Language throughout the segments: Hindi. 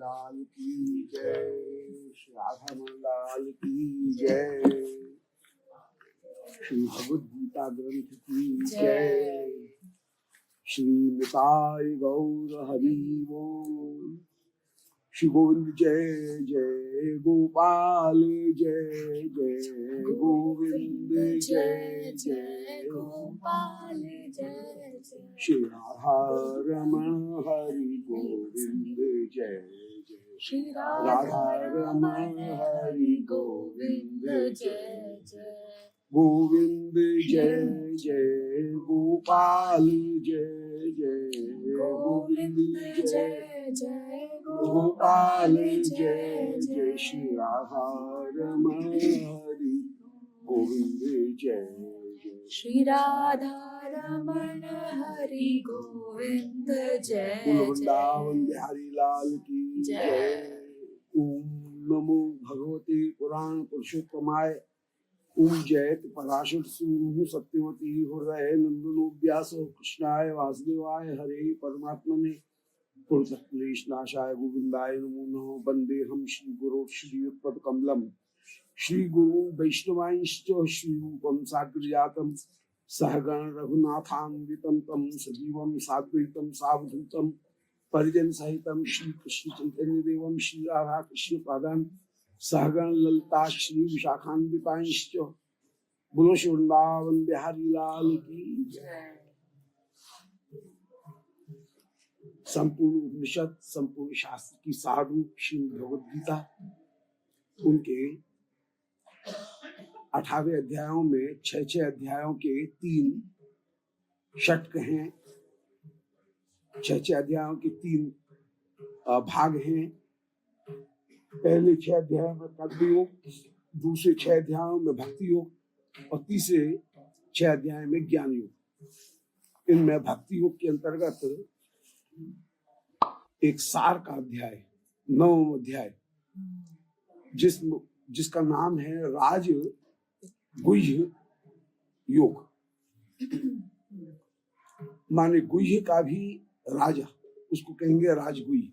लाल की जय, श्री राधा लाल की जय, श्री भगवद गीता ग्रंथ की जय, श्री निताय गौर हरि बोल। श्री गोविंद जय जय गोपाल जय जय गोविंद जय जय गोपाल जय जय। श्री राधा रमण हरि गोविंद जय जय, श्री राधा रमण हरि गोविंद जय जय। गोविंद जय जय गोपाल जय जय गोविंद जय जय गोपाल जय जय, श्री राधा रमण हरि गोविंद जय जय, श्री राधा रमण हरि गोविंद जय बोल जय। वृंदावन बिहारी लाल की जय। ओम नमो भगवते पुराण पुरुषोत्तमाय। ओम जयत पराशर सूनु सत्यवती हृदय नंदनो व्यास कृष्णाय वासुदेवाय हरे परमात्मने पुरतक्लेश नाशाय गोविंदाय नमो नमः। वंदे हम श्री गुरु श्रीयुतपद कमलम श्री गुरु वैष्णवांश्च श्री रूपम साग्रजातम सहगण रघुनाथान्वितम तम सजीवम साद्वैतम सावधूतम परिजन सहितम श्री कृष्ण चैतन्य देवम श्री राधा कृष्ण पादान सहगण ललिता श्री विशाखान्वितांश्च। बोलो श्री वृंदावन बिहारी लाल की जय। संपूर्ण उपनिषद संपूर्ण शास्त्र की सारूप श्रीमद् भगवद गीता, उनके 18वें अध्यायों में 6 अध्यायों के 3 षटक हैं। 6 अध्यायों के 3 भाग हैं। पहले 6 अध्यायों में कर्म योग, दूसरे 6 अध्यायों में भक्ति योग और तीसरे 6 अध्याय में ज्ञान योग। इनमें भक्ति योग के अंतर्गत एक सार का अध्याय 9वां अध्याय, जिसका नाम है राज गुह्य योग, माने गुह्य का भी राजा, उसको कहेंगे राजगुह्य।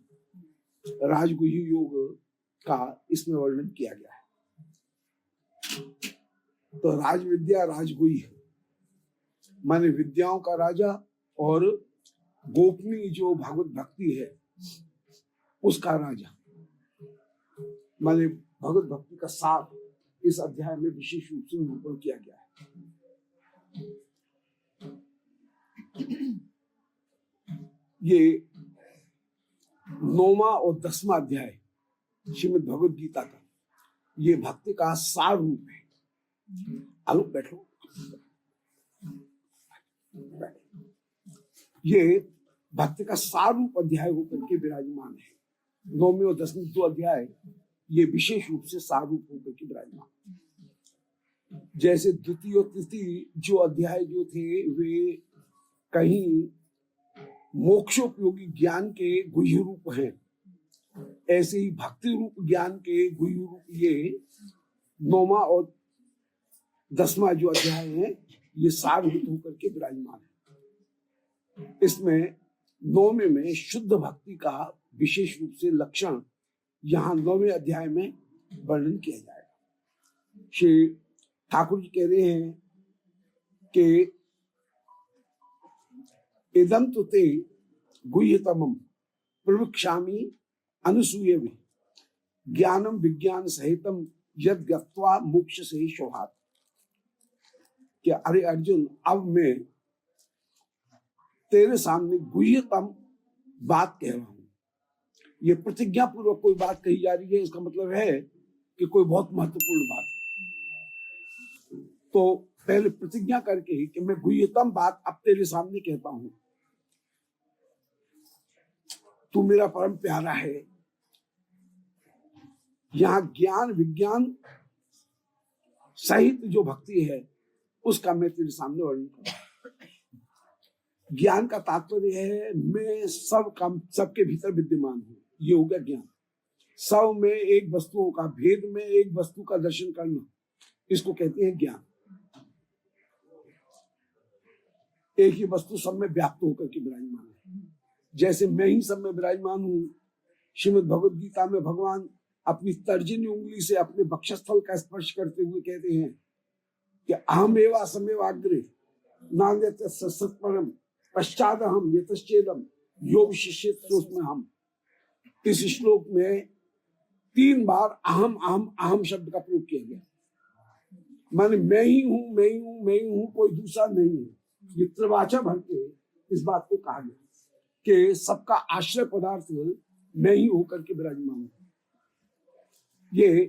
राजगुह्य योग का इसमें वर्णन किया गया है। तो राज विद्या राजगुह्य माने विद्याओं का राजा और गोपनीय जो भगवत भक्ति है उसका राजा, माने भगवत भक्ति का सार इस अध्याय में विशेष रूप से निरूपण किया गया है। ये 9वां और 10वां अध्याय श्रीमद् भगवद गीता का ये भक्ति का सार रूप है। आलो बैठो। ये भक्ति का सार रूप अध्याय होकर के विराजमान है। 9वें और 10वें 2 अध्याय ये विशेष रूप से सार रूप होकर के विराजमान। जैसे द्वितीय और तृतीय जो अध्याय जो थे वे कहीं मोक्षोपयोगी ज्ञान के गुह्य रूप हैं, ऐसे ही भक्ति रूप ज्ञान के गुह्य रूप ये 9वां और 10वां जो अध्याय है ये सारभूत होकर के विराजमान है। इसमें 9वें में शुद्ध भक्ति का विशेष रूप से लक्षण यहाँ 9वें अध्याय में वर्णन किया जाएगा। श्री ठाकुर जी कह रहे हैं कि इदम तो ते गुह्यतमम प्रवक्ष्यामि अनुसूये में ज्ञानम विज्ञान सहितम यद गत्वा मोक्ष से शोभात। कि अरे अर्जुन, अब मैं तेरे सामने गुह्यतम बात कह रहा हूं। ये प्रतिज्ञा पूर्वक कोई बात कही जा रही है, इसका मतलब है कि कोई बहुत महत्वपूर्ण बात है। तो पहले प्रतिज्ञा करके ही कि मैं गुह्यतम बात अब तेरे सामने कहता हूं। तू मेरा परम प्यारा है। यहां ज्ञान विज्ञान सहित जो भक्ति है उसका मैं तेरे सामने वर्णन करूंगा। ज्ञान का तात्पर्य है मैं सबके भीतर विद्यमान हूं, ये हो गया ज्ञान। सब में एक वस्तुओं का भेद में एक वस्तु का दर्शन करना, इसको कहते हैं ज्ञान। एक ही वस्तु सब में व्याप्त होकर के विराजमान है। जैसे मैं ही सब में विराजमान हूं, श्रीमद् भगवद गीता में भगवान अपनी तर्जनी उंगली से अपने वक्षस्थल का स्पर्श करते हुए कहते हैं कि अहम एवा समेवाग्रे नान्यत् सत्परम पश्चाद हम यतश्चेदम यो विशिष्यत सोस्म हम। इस श्लोक में 3 बार अहम अहम अहम शब्द का प्रयोग किया गया, माने मैं ही हूं, मैं ही हूं, मैं ही हूं, कोई दूसरा नहीं है। ये त्रिवाचा भर के इस बात को कहा गया कि सबका आश्रय पदार्थ मैं ही होकर के विराजमान हूं। ये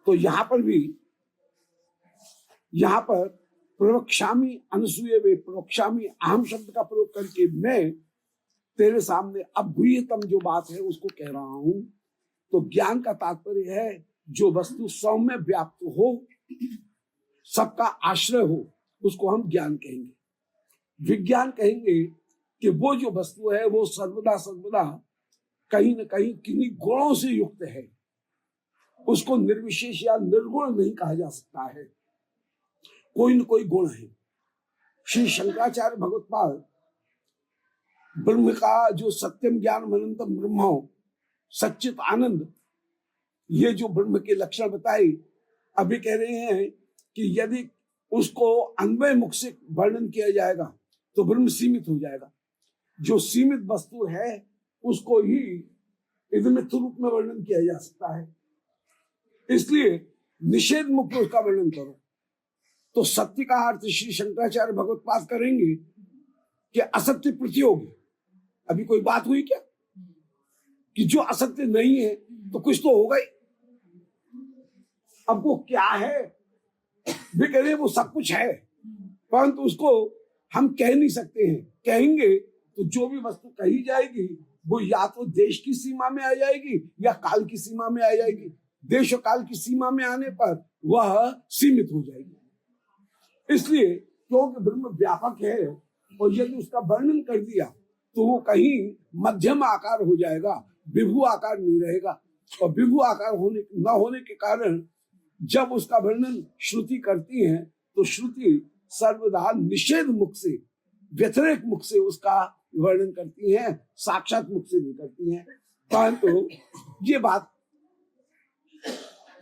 तो यहां पर भी, यहां पर प्रवक्ष्यामि अनसूये वे प्रवक्ष्यामि अहम शब्द का प्रयोग करके मैं तेरे सामने अब गुह्यतम जो बात है उसको कह रहा हूं। तो ज्ञान का तात्पर्य है जो वस्तु सौम्य व्याप्त हो, सबका आश्रय हो, उसको हम ज्ञान कहेंगे। विज्ञान कहेंगे कि वो जो वस्तु है वो सर्वदा सर्वदा कहीं न कहीं किन्हीं गुणों से युक्त है, उसको निर्विशेष या निर्गुण नहीं कहा जा सकता है, कोई न कोई गुण है। श्री शंकराचार्य भगवत्पाद ब्रह्म का जो सत्यम ज्ञान अनंतम ब्रह्म सच्चित आनंद, ये जो ब्रह्म के लक्षण बताए, अभी कह रहे हैं कि यदि उसको अन्वय मुख से वर्णन किया जाएगा तो ब्रह्म सीमित हो जाएगा। जो सीमित वस्तु है उसको ही इदमित्व रूप में वर्णन किया जा सकता है, इसलिए निषेध मुक्त उसका वर्णन करो। तो सत्य का अर्थ श्री शंकराचार्य भगवत्पाद करेंगे कि असत्य प्रतियोगी। अभी कोई बात हुई क्या कि जो असत्य नहीं है तो कुछ तो होगा ही। अब वो क्या है, वे कह रहे हैं वो सब कुछ है, परंतु उसको हम कह नहीं सकते हैं। कहेंगे तो जो भी वस्तु कही जाएगी वो या तो देश की सीमा में आ जाएगी या काल की सीमा में आ जाएगी। देश और काल की सीमा में आने पर वह सीमित हो जाएगी। इसलिए क्योंकि ब्रह्म व्यापक है और यदि उसका वर्णन कर दिया तो वो कहीं मध्यम आकार हो जाएगा, विभु आकार नहीं रहेगा। और विभु आकार होने न होने के कारण जब उसका वर्णन श्रुति करती है तो श्रुति सर्वदा निषेध मुख से, व्यतिरेक मुख से उसका वर्णन करती हैं, साक्षात मुख से नहीं करती हैं। परंतु ये बात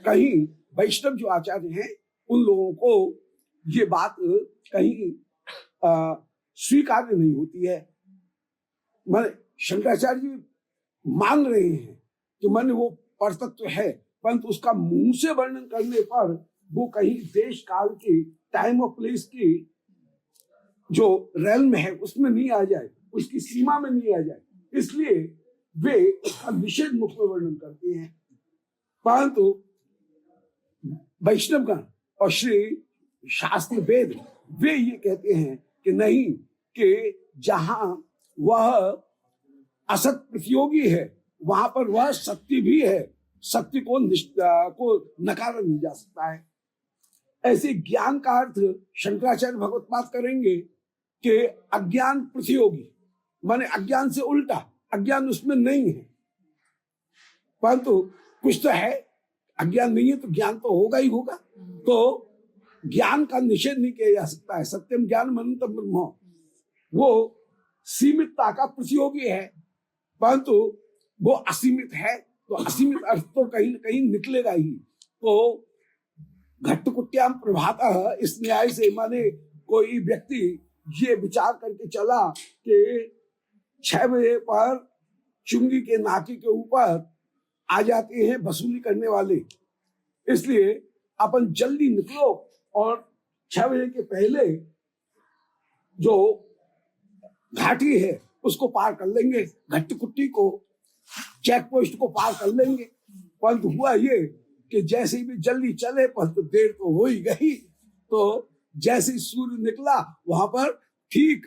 कहीं वैष्णव जो आचार्य हैं उन लोगों को ये बात कहीं स्वीकार्य नहीं होती है। माने शंकराचार्य जी मान रहे हैं कि माने वो परतत्व है, परंतु उसका मुंह से वर्णन करने पर वो कहीं देश काल की, टाइम और प्लेस की जो रेल्म है उसमें नहीं आ जाए, उसकी सीमा में नहीं आ जाए, इसलिए वे उसका निषेध मुख में वर्णन करते हैं। परंतु वैष्णवगण और श्री शास्त्र वेद वे ये कहते हैं कि नहीं, कि जहां वह असत प्रतियोगी है वहां पर वह सत्य भी है, सत्य को नकारा नहीं जा सकता है। ऐसे ज्ञान का अर्थ शंकराचार्य भगवत्पाद करेंगे कि अज्ञान प्रतियोगी, माने अज्ञान से उल्टा, अज्ञान उसमें नहीं है परंतु कुछ तो है। अज्ञान नहीं है तो ज्ञान तो होगा ही होगा, तो ज्ञान का निषेध नहीं किया जा सकता है। सत्यम ज्ञान अनंतम ब्रह्म वो सीमितता का प्रतियोगी है, परंतु वो असीमित है, तो असीमित अर्थ तो कहीं न कहीं निकलेगा ही। तो घट्टकुट्याम प्रभातः, इस न्याय से माने कोई व्यक्ति ये विचार करके चला कि 6 बजे पर चुंगी के नाके के ऊपर आ जाते हैं वसूली करने वाले, इसलिए अपन जल्दी निकलो और 6 बजे के पहले जो घाटी है उसको पार कर लेंगे, घट्टकुट्टी को, चेक पोस्ट को पार कर लेंगे। परंतु हुआ ये कि जैसे ही भी जल्दी चले पर तो देर तो हो ही गई, तो जैसे ही सूर्य निकला वहां पर ठीक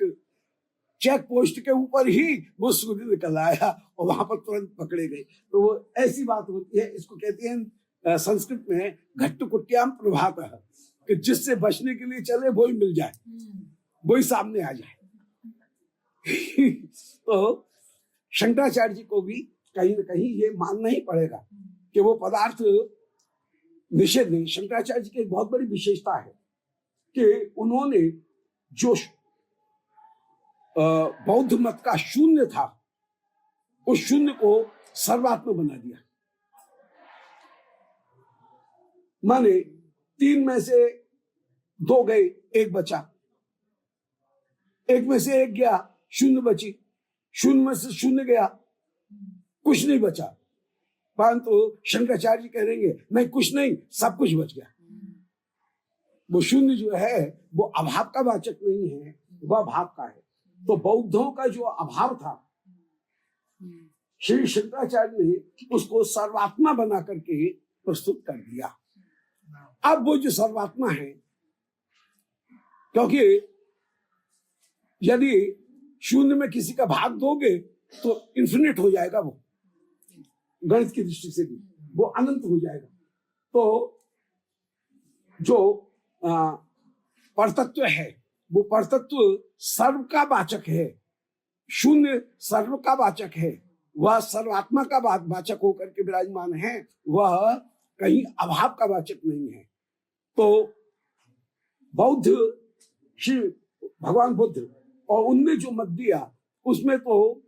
चेक पोस्ट के ऊपर ही वो सूर्य निकल आया और वहां पर तुरंत पकड़े गए। तो वो ऐसी बात होती है, इसको कहते हैं संस्कृत में घट्टकुट्याम प्रभातः, कि जिससे बचने के लिए चले वही मिल जाए, वही सामने आ जाए। तो शंकराचार्य जी को भी कहीं न कहीं ये मानना ही पड़ेगा कि वो पदार्थ निषेध नहीं। शंकराचार्य जी की एक बहुत बड़ी विशेषता है कि उन्होंने जो बौद्ध मत का शून्य था उस शून्य को सर्वात्मा बना दिया। माने 3 में से 2 गए, 1 बचा, 1 में से 1 गया, 0 बची, 0 में से 0 गया, कुछ नहीं बचा। परंतु शंकराचार्य जी कह देंगे नहीं, कुछ नहीं, सब कुछ बच गया। वो 0 जो है वो अभाव का वाचक नहीं है, वह भाव का है। तो बौद्धों का जो अभाव था, श्री शंकराचार्य ने उसको सर्वात्मा बना करके प्रस्तुत कर दिया। अब वो जो सर्वात्मा है, क्योंकि यदि 0 में किसी का भाग दोगे तो इन्फिनिट हो जाएगा, वो गणित की दृष्टि से भी वो अनंत हो जाएगा। तो जो परतत्व है वो परतत्व सर्व का वाचक है, 0 सर्व का वाचक है, वह सर्वात्मा का वाचक होकर के विराजमान है, वह कहीं अभाव का वाचक नहीं है। तो बौद्ध, श्री भगवान बुद्ध और उनने जो मत दिया उसमें तो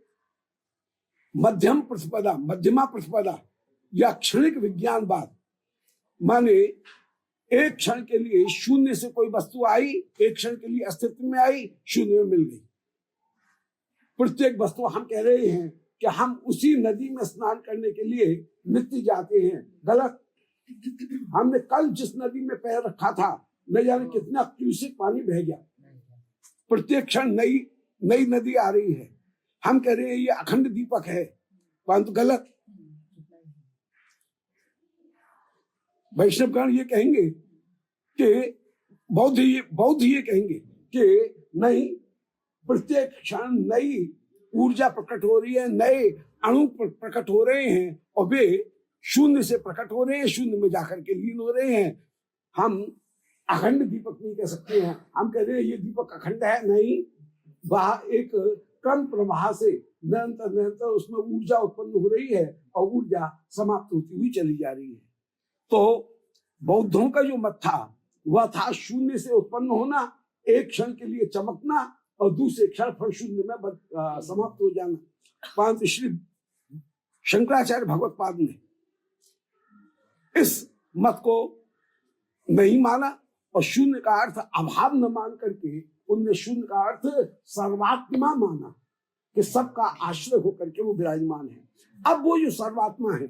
मध्यम प्रतिपदा, मध्यमा प्रतिपदा या क्षणिक विज्ञानवाद, माने एक क्षण के लिए 0 से कोई वस्तु आई, एक क्षण के लिए अस्तित्व में आई, 0 में मिल गई। प्रत्येक वस्तु हम कह रहे हैं कि हम उसी नदी में स्नान करने के लिए नित्य जाते हैं, गलत। हमने कल जिस नदी में पैर रखा था, न जाने कितना क्यूसेक पानी बह गया। प्रत्येक क्षण नई नई नदी आ रही है। हम कह रहे हैं ये अखंड दीपक है, परंतु गलत। वैष्णवगण ये कहेंगे कि बौद्ध ये कहेंगे कि नहीं, प्रत्येक क्षण नई ऊर्जा प्रकट हो रही है, नए अणु प्रकट हो रहे हैं और वे 0 से प्रकट हो रहे हैं, 0 में जाकर के लीन हो रहे हैं। हम अखंड दीपक नहीं कह सकते हैं। हम कह रहे हैं ये दीपक अखंड है, नहीं, वह एक क्रम प्रवाह से निरंतर उसमें ऊर्जा उत्पन्न हो रही है और ऊर्जा समाप्त होती हुई चली जा रही है। तो बौद्धों का जो मत था वह था 0 से उत्पन्न होना, एक क्षण के लिए चमकना और दूसरे क्षण फिर 0 में समाप्त हो जाना। परंतु श्री शंकराचार्य भगवत्पाद ने इस मत को नहीं माना और 0 का अर्थ अभाव न मान करके उनने 0 का अर्थ सर्वात्मा माना कि सबका आश्रय होकर के वो विराजमान है। अब वो जो सर्वात्मा है,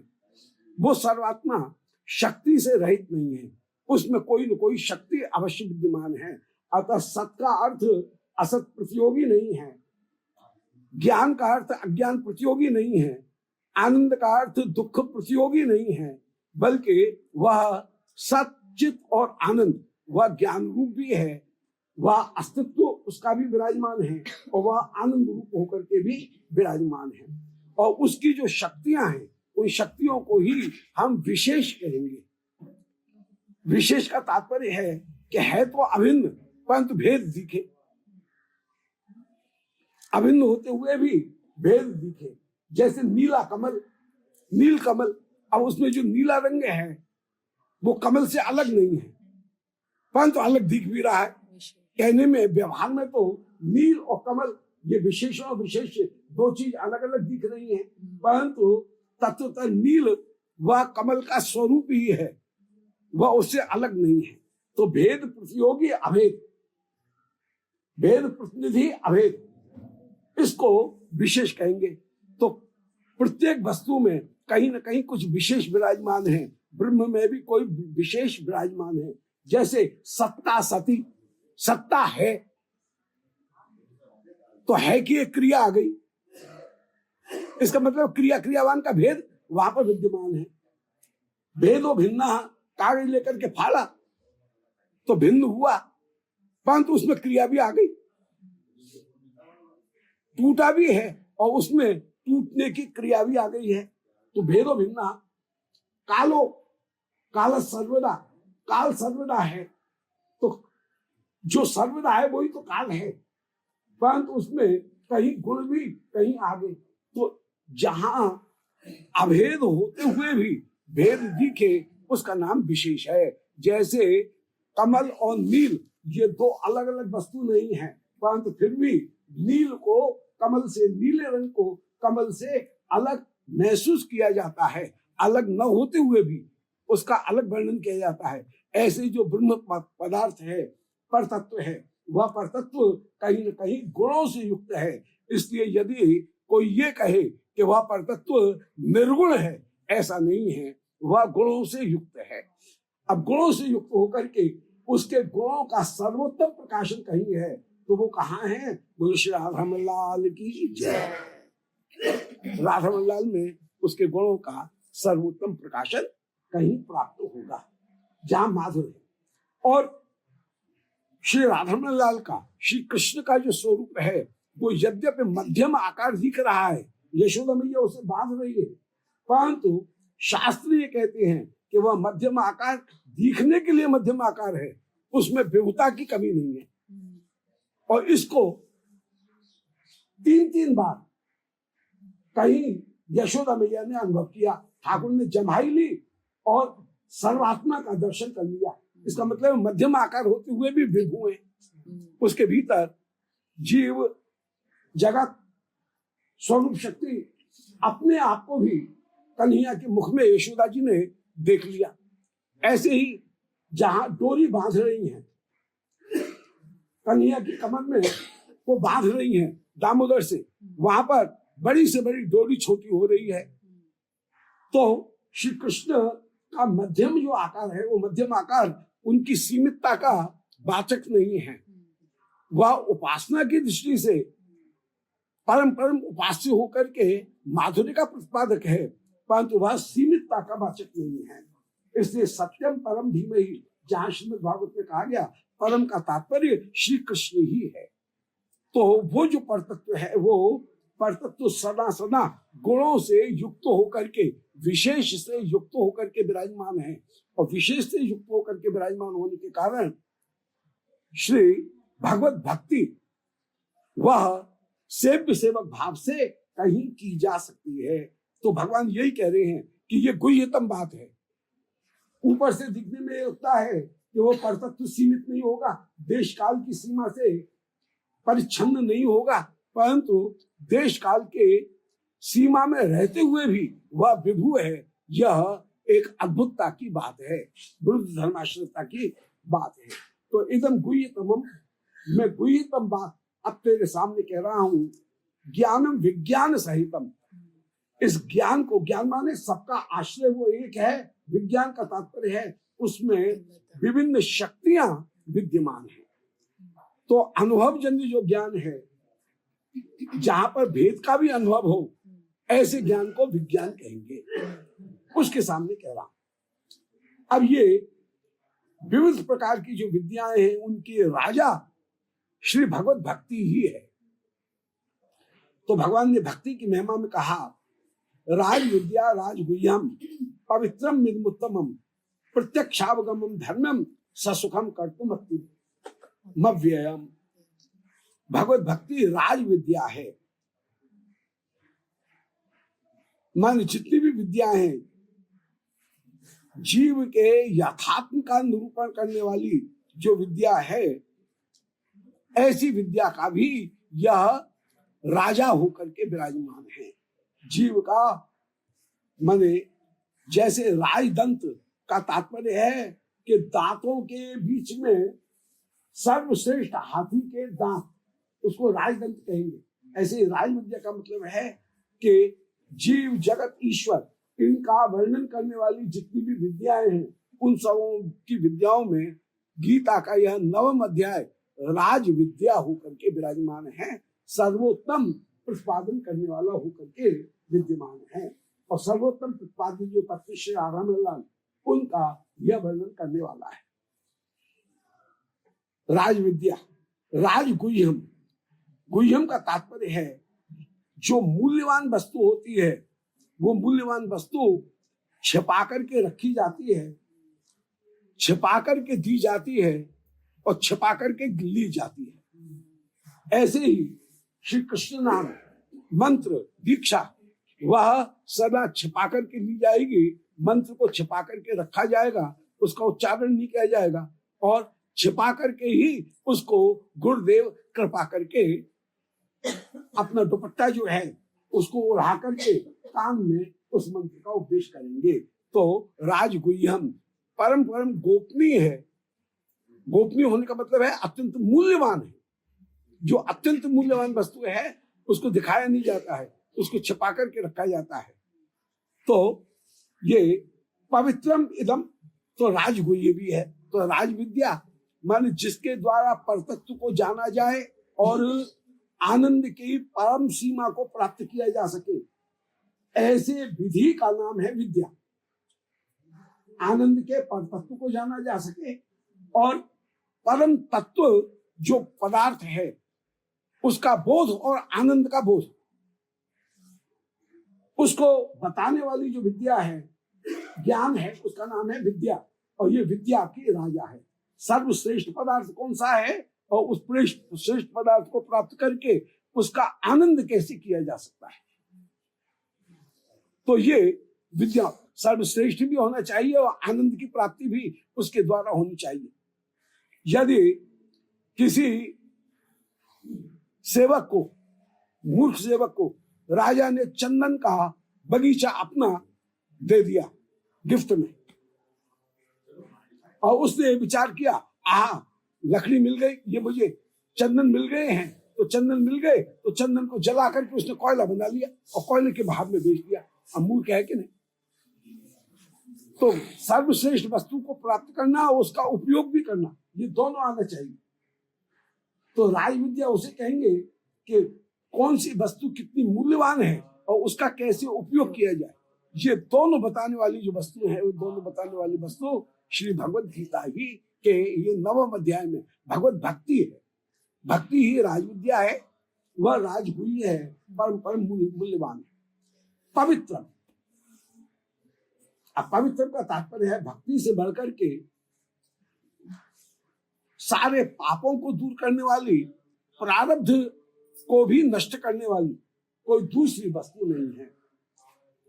वो सर्वात्मा शक्ति से रहित नहीं है, उसमें कोई न कोई शक्ति अवश्य विद्यमान है। अतः सत का अर्थ असत प्रतियोगी नहीं है, ज्ञान का अर्थ अज्ञान प्रतियोगी नहीं है, आनंद का अर्थ दुख प्रतियोगी नहीं है, बल्कि वह सत, चित और आनंद वह ज्ञान रूप भी है, वह अस्तित्व उसका भी विराजमान है और वह आनंद रूप होकर के भी विराजमान है। और उसकी जो शक्तियां हैं, उन शक्तियों को ही हम विशेष कहेंगे। विशेष का तात्पर्य है कि है तो अभिन्न परंतु भेद दिखे, अभिन्न होते हुए भी भेद दिखे। जैसे नीला कमल, नील कमल, अब उसमें जो नीला रंग है वो कमल से अलग नहीं है परंतु अलग दिख भी रहा है। कहने में, व्यवहार में तो नील और कमल ये विशेष और विशेष 2 चीज अलग अलग दिख रही हैं, परंतु तत्वतः नील वह कमल का स्वरूप ही है, वह उससे अलग नहीं है। तो भेद प्रतियोगी अभेद, भेद प्रतिनिधि अभेद, इसको विशेष कहेंगे। तो प्रत्येक वस्तु में कहीं ना कहीं कुछ विशेष विराजमान है, ब्रह्म में भी कोई विशेष विराजमान है। जैसे सत्ता सती, सत्ता है तो है कि एक क्रिया आ गई, इसका मतलब क्रिया क्रियावान का भेद वहां पर विद्यमान है। भेदो भिन्ना, कागज लेकर के फाड़ा तो भिन्न हुआ, परंतु उसमें क्रिया भी आ गई, टूटा भी है और उसमें टूटने की क्रिया भी आ गई है। तो भेदो भिन्ना, कालो, काल सर्वदा, काल सर्वदा है, तो जो सर्वदा है वही तो काल है, परंतु उसमें कहीं गुण भी कहीं आ गए। तो जहां अभेद होते हुए भी भेद दिखे उसका नाम विशेष है। जैसे कमल और नील ये 2 अलग अलग वस्तु नहीं है, परंतु फिर भी नील को कमल से, नीले रंग को कमल से अलग महसूस किया जाता है, अलग न होते हुए भी उसका अलग वर्णन किया जाता है। ऐसे जो ब्रह्म पदार्थ है, परतत्व है, वह परतत्व कहीं न कहीं गुणों से युक्त है। इसलिए यदि कोई ये कहे कि वह परतत्व निर्गुण है, ऐसा नहीं है, वह गुणों से युक्त है। अब गुणों से युक्त होकर के उसके गुणों का सर्वोत्तम प्रकाशन कहीं है तो वो कहाँ है? बोलो श्री राधारमण लाल की जय। राधारमण लाल में उसके गुणों का सर्वोत्तम प्रकाशन कहीं प्राप्त होगा जहां माधुर्य है। और श्री राधारमण लाल का, श्री कृष्ण का जो स्वरूप है वो यद्यपि मध्यम आकार दिख रहा है, यशोदा मैया उसे बांध रही है, परंतु शास्त्र ये कहते हैं कि वह मध्यम आकार दिखने के लिए मध्यम आकार है, उसमें विभुता की कमी नहीं है। और इसको 3-3 बार कहीं यशोदा मैया ने अनुभव किया, ठाकुर ने जमाई ली और सर्वात्मा का दर्शन कर लिया। इसका मतलब मध्यम आकार होते हुए भी विभु है, उसके भीतर जीव जगत स्वरूप शक्ति अपने आप को भी कन्हैया के मुख में यशोदा जी ने देख लिया। ऐसे ही जहां डोरी बांध रही है कन्हैया की कमर में, वो बांध रही है दामोदर से, वहां पर बड़ी से बड़ी डोरी छोटी हो रही है। तो श्री कृष्ण का मध्यम जो आकार है, वो मध्यम आकार उनकी सीमितता का वाचक नहीं है, वह उपासना की दृष्टि से परम परम उपास्य होकर के माधुर्य का प्रतिपादक है, परंतु वह सीमितता का वाचक नहीं है। इसलिए सत्यम परम धीमहि, जहां श्रीमद् भागवत में कहा गया परम का तात्पर्य श्री कृष्ण ही है। तो वो जो परतत्व है, वो परतत्व सदा सदा गुणों से युक्त होकर के, विशेष से युक्त होकर के विराजमान है। और विशेष से युक्त होकर के विराजमान होने के कारण श्री भगवत भक्ति वह सेव्य सेवक भाव से कहीं की जा सकती है। तो भगवान यही कह रहे हैं कि ये गुह्यतम बात है। ऊपर से दिखने में लगता है कि वो परतत्व सीमित नहीं होगा, देश काल की सीमा से परिच्छिन्न नहीं होगा, परंतु देश काल के सीमा में रहते हुए भी वह विभु है। यह एक अद्भुतता की बात है, बुद्ध धर्माश्रयता की बात है। तो इदम गुह्यतमम, मैं गुह्यतम बात अब तेरे सामने कह रहा हूं। ज्ञानम विज्ञान सहितम, इस ज्ञान को, ज्ञान माने सबका आश्रय वो एक है, विज्ञान का तात्पर्य है उसमें विभिन्न शक्तियां विद्यमान है। तो अनुभव जन्य जो ज्ञान है, जहां पर भेद का भी अनुभव हो, ऐसे ज्ञान को विज्ञान कहेंगे, उसके सामने कह रहा हूं। अब ये विविध प्रकार की जो विद्याएं हैं, उनके राजा श्री भगवत भक्ति ही है। तो भगवान ने भक्ति की महिमा में कहा, राज विद्या राजगुह्यम पवित्रम निर्मुत्तमम प्रत्यक्षावगमम धर्मम ससुखम कर्तुमव्ययम। भगवत भक्ति राज विद्या है। मान जितनी भी विद्या हैं, जीव के यथात्म का निरूपण करने वाली जो विद्या है, ऐसी विद्या का भी यह राजा होकर के विराजमान है। जीव का माने जैसे राजदंत का तात्पर्य है कि दांतों के बीच में सर्वश्रेष्ठ हाथी के दांत, उसको राजदंत कहेंगे। ऐसे राज विद्या का मतलब है कि जीव जगत ईश्वर इनका वर्णन करने वाली जितनी भी विद्याएं हैं, उन सबों की विद्याओं में गीता का यह 9वां अध्याय राज विद्या होकर के विराजमान है, सर्वोत्तम प्रतिपादन करने वाला होकर के विद्यमान है। और सर्वोत्तम प्रतिपादन जो तत्व श्री राधारमण लाल, उनका यह वर्णन करने वाला है। राज विद्या, राज गुह्यम, गुह्यम का तात्पर्य है जो मूल्यवान वस्तु होती है, वो मूल्यवान वस्तु छिपा करके रखी जाती है, छिपा करके दी जाती है और छिपा करके ली जाती है। ऐसे ही श्री कृष्ण नाम मंत्र दीक्षा, वह सदा छिपा करके ली जाएगी, मंत्र को छिपा करके रखा जाएगा, उसका उच्चारण नहीं किया जाएगा और छिपा करके ही उसको गुरुदेव कृपा करके अपना दुपट्टा जो है उसको उड़ा करके कान में उस मंत्र का उपदेश करेंगे। तो राजगुह्यम परम परम गोपनीय है। गोपनीय होने का मतलब है अत्यंत मूल्यवान है। जो अत्यंत मूल्यवान वस्तु है उसको दिखाया नहीं जाता है, उसको छिपा करके रखा जाता है। तो ये पवित्रम इदम, तो राजगुह्य भी है। तो राज विद्या माने जिसके द्वारा परतत्व को जाना जाए और आनंद की परम सीमा को प्राप्त किया जा सके, ऐसे विधि का नाम है विद्या। आनंद के परतत्व को जाना जा सके और परम तत्व जो पदार्थ है उसका बोध और आनंद का बोध, उसको बताने वाली जो विद्या है, ज्ञान है, उसका नाम है विद्या। और ये विद्या की राजा है। सर्वश्रेष्ठ पदार्थ कौन सा है और उस श्रेष्ठ पदार्थ को प्राप्त करके उसका आनंद कैसे किया जा सकता है। तो ये विद्या सर्वश्रेष्ठ भी होना चाहिए और आनंद की प्राप्ति भी उसके द्वारा होनी चाहिए। यदि किसी सेवक को, मूर्ख सेवक को राजा ने चंदन का बगीचा अपना दे दिया गिफ्ट में, और उसने विचार किया लकड़ी मिल गई, ये मुझे चंदन मिल गए हैं, तो चंदन मिल गए तो चंदन को जला करके उसने कोयला बना लिया और कोयले के भाव में बेच दिया। अब मूर्ख है कि नहीं। तो सर्वश्रेष्ठ वस्तु को प्राप्त करना और उसका उपयोग भी करना, ये दोनों आना चाहिए। तो राज विद्या उसे कहेंगे कि कौन सी वस्तु कितनी मूल्यवान है और उसका कैसे उपयोग किया जाए। ये दोनों बताने वाली जो वस्तु है, वो दोनों बताने वाली वस्तु श्री भगवत गीता ही के ये 9वें अध्याय में भगवत भक्ति है। भक्ति ही राज विद्या है, वह राजगुह्य है, परम परम मूल्यवान है। पवित्र, अब पवित्र का तात्पर्य है भक्ति से बढ़कर के सारे पापों को दूर करने वाली, प्रारब्ध को भी नष्ट करने वाली कोई दूसरी वस्तु नहीं है।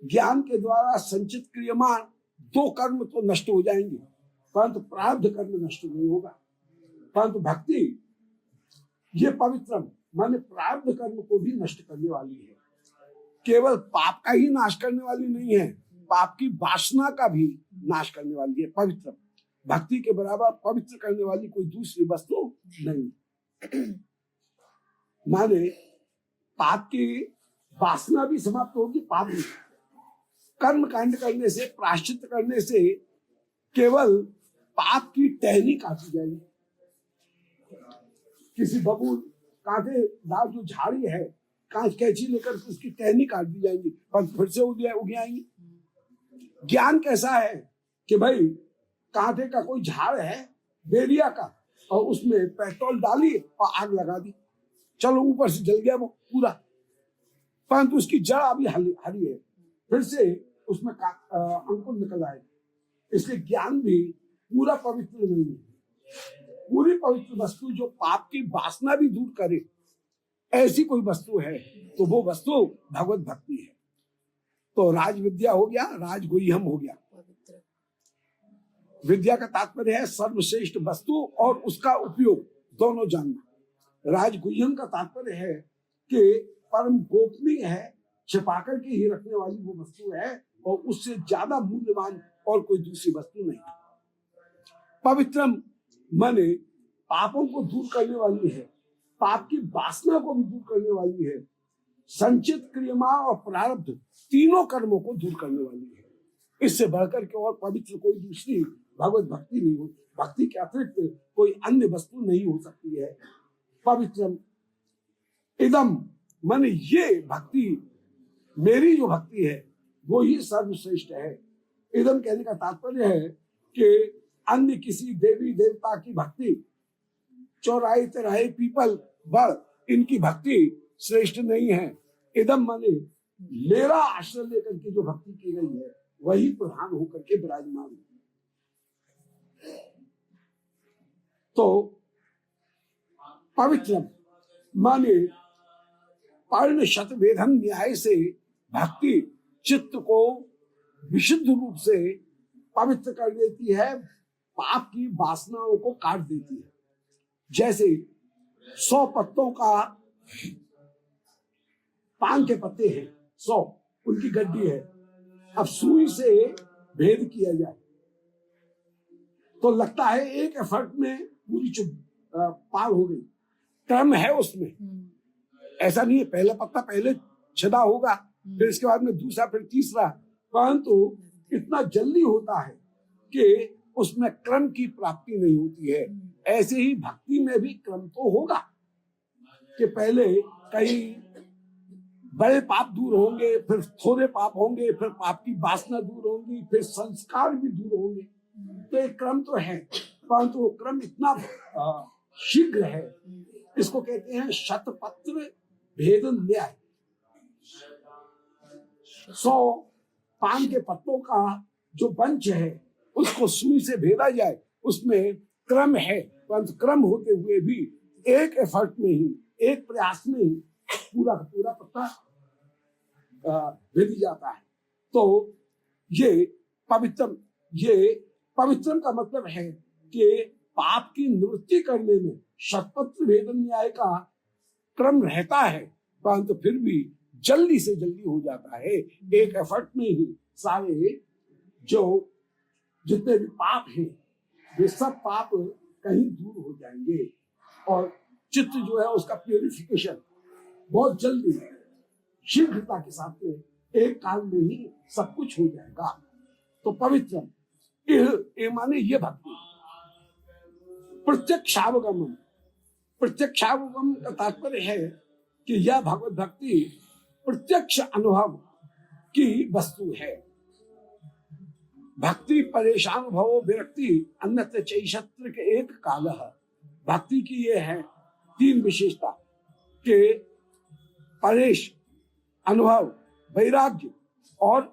ज्ञान के द्वारा संचित क्रियमान 2 कर्म तो नष्ट हो जाएंगे, परंतु प्रारब्ध कर्म नष्ट नहीं होगा। परंतु भक्ति ये पवित्र माने प्रारब्ध कर्म को भी नष्ट करने वाली है। केवल पाप का ही नाश करने वाली नहीं है, पाप की वासना का भी नाश करने वाली है। पवित्र भक्ति के बराबर पवित्र करने वाली कोई दूसरी वस्तु नहीं। माने पाप की वासना भी समाप्त होगी, पाप भी। कर्म कांड करने से, प्रायश्चित करने से केवल पाप की टहनी काटी जाएगी। किसी बबूल कांटेदार जो झाड़ी है, कांच कैंची लेकर उसकी टहनी काट दी जाएगी और फिर से उग आएंगी। ज्ञान कैसा है कि भाई कांटे का कोई झाड़ है बेरिया का, और उसमें पेट्रोल डाली और आग लगा दी, चलो ऊपर से जल गया वो पूरा, परंतु उसकी जड़ अभी हरी है, फिर से उसमें अंकुर निकल आए। इसलिए ज्ञान भी पूरा पवित्र नहीं है। पूरी पवित्र वस्तु जो पाप की वासना भी दूर करे, ऐसी कोई वस्तु है तो वो वस्तु भगवत भक्ति है। तो राज विद्या हो गया, राजगुह्यम हो गया। विद्या का तात्पर्य है सर्वश्रेष्ठ वस्तु और उसका उपयोग दोनों जानना। राजगुह्यम का तात्पर्य है कि परम गोपनीय है, छिपा करके ही रखने वाली वो वस्तु है और उससे ज्यादा मूल्यवान और कोई दूसरी वस्तु नहीं। पवित्रम माने पापों को दूर करने वाली है, पाप की वासना को भी दूर करने वाली है, संचित क्रियमान और प्रारब्ध तीनों कर्मों को दूर करने वाली है। इससे बढ़कर के और पवित्र कोई दूसरी भगवत भक्ति नहीं हो, भक्ति के अतिरिक्त कोई अन्य वस्तु नहीं हो सकती है। पवित्रम इदम माने ये भक्ति, मेरी जो भक्ति है वो ही सर्वश्रेष्ठ है। इदम कहने का तात्पर्य है कि अन्य किसी देवी देवता की भक्ति, चौराहे तिराहे पीपल बड़, इनकी भक्ति श्रेष्ठ नहीं है। इदम माने मेरा आश्रय लेकर के जो भक्ति की गई है वही प्रधान होकर के विराजमान है। तो पवित्र माने पर्ण शतभेदन न्याय से भक्ति चित्त को विशुद्ध रूप से पवित्र कर देती है, पाप की वासनाओं को काट देती है। जैसे 100 पत्तों का पान के पत्ते हैं, 100 उनकी गड्डी है। अब सुई से भेद किया जाए तो लगता है एक एफर्ट में पूरी पार हो गई। क्रम है उसमें, ऐसा नहीं है पहला पत्ता पहले छदा होगा, फिर इसके बाद में दूसरा, फिर तीसरा, परंतु इतना जल्दी होता है कि उसमें क्रम की प्राप्ति नहीं होती है। ऐसे ही भक्ति में भी क्रम तो होगा कि पहले कई बड़े पाप दूर होंगे, फिर थोड़े पाप होंगे, फिर पाप की वासना दूर होंगी, फिर संस्कार भी दूर होंगे। तो एक क्रम तो है, परंतु वो क्रम इतना शीघ्र है, इसको कहते हैं शतपत्र भेद न्याय। 100 पान के पत्तों का जो बंच है उसको सुई से भेदा जाए, उसमें क्रम है, परंतु क्रम होते हुए भी एक एफर्ट में ही, एक प्रयास में ही पूरा पूरा पत्ता भेदी जाता है। तो ये पवित्रम का मतलब है कि पाप की निवृत्ति करने में शतपत्र भेद न्याय का क्रम रहता है, परंतु फिर भी जल्दी से जल्दी हो जाता है। एक एफर्ट में ही सारे जो जितने भी पाप हैं वे सब पाप कहीं दूर हो जाएंगे और चित्त जो है उसका प्यूरिफिकेशन बहुत जल्दी शीघ्रता के साथ में एक काल में ही सब कुछ हो जाएगा। तो पवित्र माने ये भक्ति। प्रत्यक्षावगम का तात्पर्य है कि यह भगवत भक्ति प्रत्यक्ष अनुभव की वस्तु है। भक्ति परेशान भवो विरक्ति अन्यत्र चैषत्र के एक काल। भक्ति की ये है 3 विशेषता के परेश, अनुभव, वैराग्य और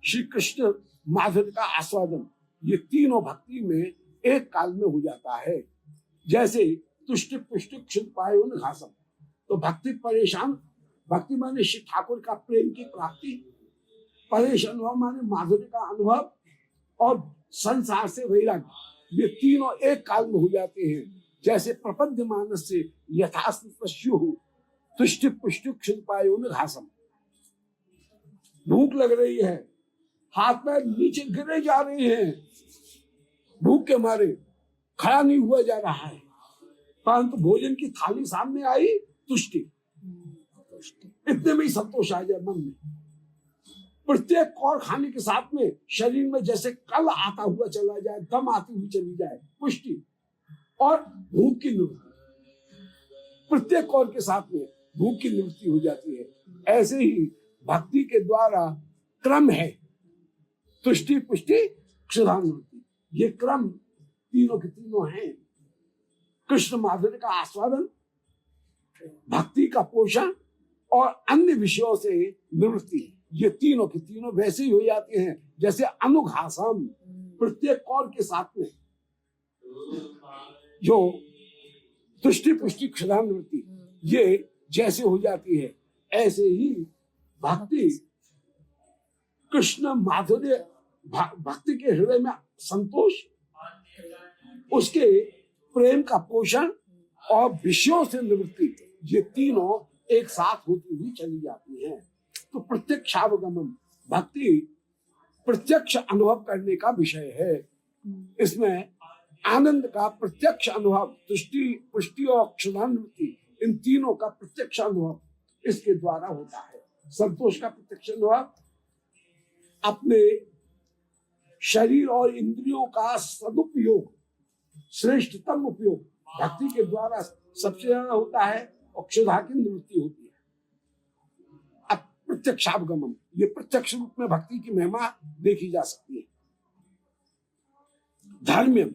श्री कृष्ण माधुर्य का आस्वादन। ये तीनों भक्ति में एक काल में हो जाता है। जैसे तुष्टि पुष्टि क्षुद पायो न घासम, तो भक्ति परेशान, भक्ति माने श्री ठाकुर का प्रेम की प्राप्ति, परेश अनुभव माने माधुर्य का अनुभव, और संसार से वैराग्य, ये तीनों एक काल में हो जाते हैं। जैसे प्रपद्य मानस से यथास्थ पश्यु तुष्टि पुष्टि क्षुद पायो न घासम। भूख लग रही है, हाथ पैर नीचे गिरे जा रहे हैं, भूख के मारे खड़ा नहीं हुआ जा रहा है, परंतु भोजन की थाली सामने आई, तुष्टि, इतने में ही संतोष आ जाए मन में। प्रत्येक कौर खाने के साथ में शरीर में जैसे कल आता हुआ चला जाए, दम आती हुई चली जाए, पुष्टि और भूख की निवृत्ति। प्रत्येक कौर के साथ में भूख की निवृत्ति हो जाती है। ऐसे ही भक्ति के द्वारा क्रम है, तुष्टि पुष्टि क्षुधानुवृत्ति। ये क्रम तीनों के तीनों हैं। कृष्ण माधुर्य का आस्वादन, भक्ति का पोषण और अन्य विषयों से निवृत्ति, ये तीनों के तीनों वैसे ही हो जाते हैं जैसे अनुघासम। प्रत्येक कौर के साथ में जो तुष्टि पुष्टि क्षुधानुवृत्ति ये जैसे हो जाती है, ऐसे ही भक्ति कृष्ण माधुर्य, भक्ति के हृदय में संतोष, उसके प्रेम का पोषण और विषयों से निवृत्ति, ये तीनों एक साथ होती हुई चली जाती हैं। तो प्रत्यक्षावगमन भक्ति प्रत्यक्ष अनुभव करने का विषय है। इसमें आनंद का प्रत्यक्ष अनुभव, तुष्टि पुष्टि और क्षुधानुवृत्ति, इन तीनों का प्रत्यक्ष अनुभव इसके द्वारा होता है। संतोष का प्रत्यक्ष अनुभव अपने शरीर और इंद्रियों का सदुपयोग, श्रेष्ठतम उपयोग भक्ति के द्वारा सबसे ज्यादा होता है और क्षुधा की निवृत्ति होती है। अब प्रत्यक्षावगमन, ये प्रत्यक्ष रूप में भक्ति की महिमा देखी जा सकती है। धर्म्यम,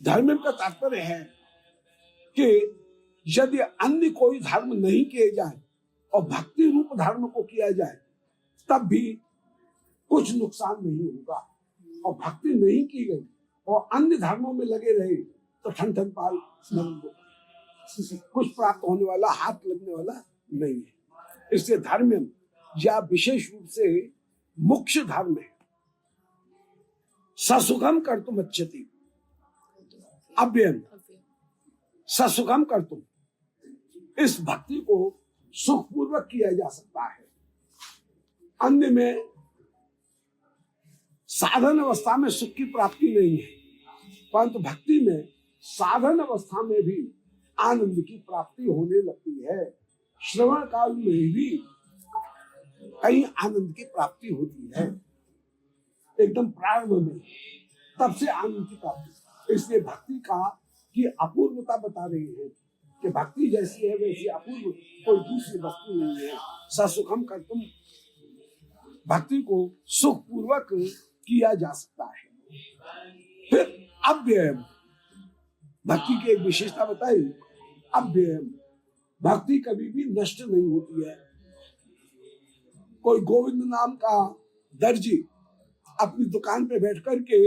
धर्म्यम का तात्पर्य है कि यदि अन्य कोई धर्म नहीं किए जाए और भक्ति रूप धर्म को किया जाए तब भी कुछ नुकसान नहीं होगा, और भक्ति नहीं की गई और अन्य धर्मों में लगे रहे तो ठन ठन पाल कुछ प्राप्त होने वाला, हाथ लगने वाला नहीं है। इससे धर्म या विशेष रूप से मुख्य धर्म है। ससुखम कर्तुम इच्छति अव्ययम, ससुखम कर्तुम, इस भक्ति को सुखपूर्वक किया जा सकता है। अन्य में साधन अवस्था में सुख की प्राप्ति नहीं है, परंतु भक्ति में साधन अवस्था में भी आनंद की प्राप्ति होने लगती है। श्रवण काल में भी कहीं आनंद की प्राप्ति होती है, एकदम प्रारंभ में, तब से आनंद की प्राप्ति। इसलिए भक्ति का की अपूर्वता बता रही है कि भक्ति जैसी है वैसी अपूर्व कोई दूसरी वस्तु नहीं है। ससुखम कर तुम, भक्ति को सुख पूर्वक किया जा सकता है। फिर अव्यय, भक्ति की एक विशेषता बताई, अव्यय, भक्ति कभी भी नष्ट नहीं होती है। कोई गोविंद नाम का दर्जी अपनी दुकान पे बैठ करके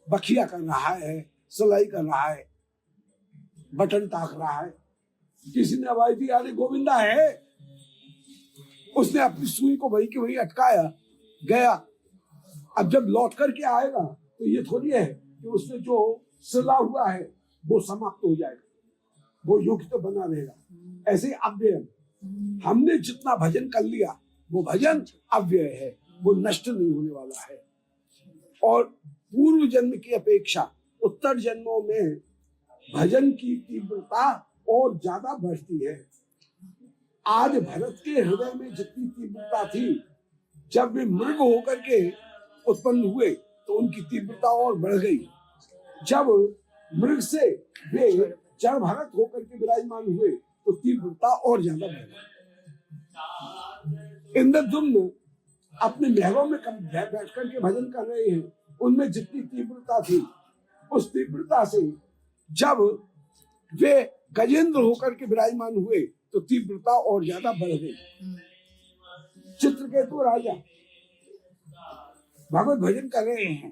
बखिया कर रहा है, सिलाई कर रहा है, बटन टाक रहा है, किसी ने आवाज दी अरे गोविंदा है, उसने अपनी सुई को वही के वही अटकाया गया। अब जब लौट करके आएगा तो ये थोड़ी है कि उसने जो सिला हुआ है वो समाप्त हो जाएगा, वो योग्य तो बना रहेगा। ऐसे अव्यय, हमने जितना भजन कर लिया वो भजन अव्यय है, वो नष्ट नहीं होने वाला है। और पूर्व जन्म की अपेक्षा उत्तर जन्मों में भजन की तीव्रता और ज्यादा बढ़ती है। आज भरत के हृदय में जितनी तीव्रता थी, जब वे मृग होकर के उत्पन्न हुए तो उनकी तीव्रता और बढ़ गई। जब मृग से वे जड़ भरत होकर के विराजमान हुए तो तीव्रता और ज्यादा बढ़ गई। इंद्रद्युम्न अपने महलों में बैठ करके भजन कर रहे हैं, उनमें जितनी तीव्रता थी उस तीव्रता से जब वे गजेंद्र होकर के विराजमान हुए तो तीव्रता और ज्यादा बढ़ गई। चित्रकेतु राजा भगवत भजन कर रहे हैं,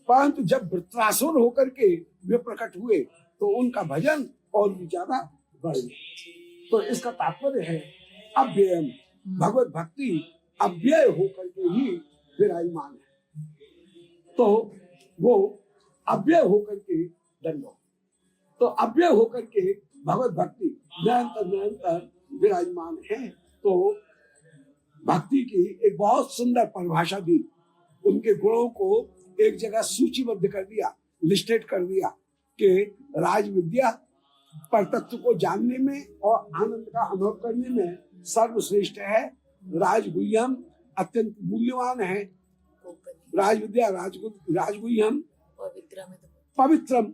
परंतु जब वृत्रासुर होकर के वे प्रकट हुए तो उनका भजन और भी ज्यादा बढ़ गया। तो इसका तात्पर्य है अव्यय, भगवत भक्ति अव्यय होकर के ही विराजमान है। तो वो अव्यय होकर के दंडो, तो अव्यय होकर के भगवत भक्ति निरंतर निरंतर विराजमान है। तो भक्ति की एक बहुत सुंदर परिभाषा दी, उनके गुणों को एक जगह सूचीबद्ध कर दिया, लिस्टेड कर दिया कि राज विद्या पर तत्व को जानने में और आनंद का अनुभव करने में सर्वश्रेष्ठ है। राजगुह्यम अत्यंत मूल्यवान है, राज विद्या राजगुह्यम पवित्रम,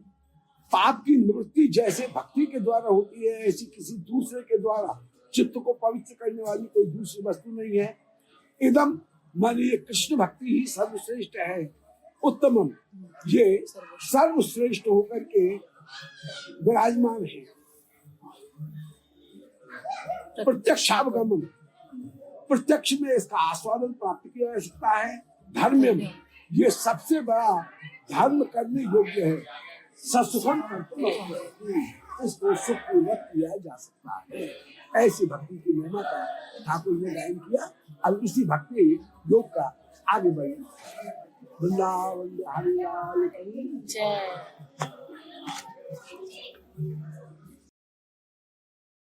पाप की निवृत्ति जैसे भक्ति के द्वारा होती है ऐसी किसी दूसरे के द्वारा चित्त को पवित्र करने वाली कोई दूसरी वस्तु नहीं है। इदम मानिए कृष्ण भक्ति ही सर्वश्रेष्ठ है, उत्तमम, ये सर्वश्रेष्ठ होकर के विराजमान है। प्रत्यक्षावगमन, प्रत्यक्ष में इसका आस्वादन प्राप्त किया जा सकता है। धर्म्यम, ये सबसे बड़ा धर्म करने योग्य है। सत्संग इसको सुखपूर्वक किया जा सकता है। ऐसी भक्ति की महिमा का ठाकुर ने गायन किया। अब इसी भक्ति योग का आगे बढ़े। वृंदावन हरि लाल की जय।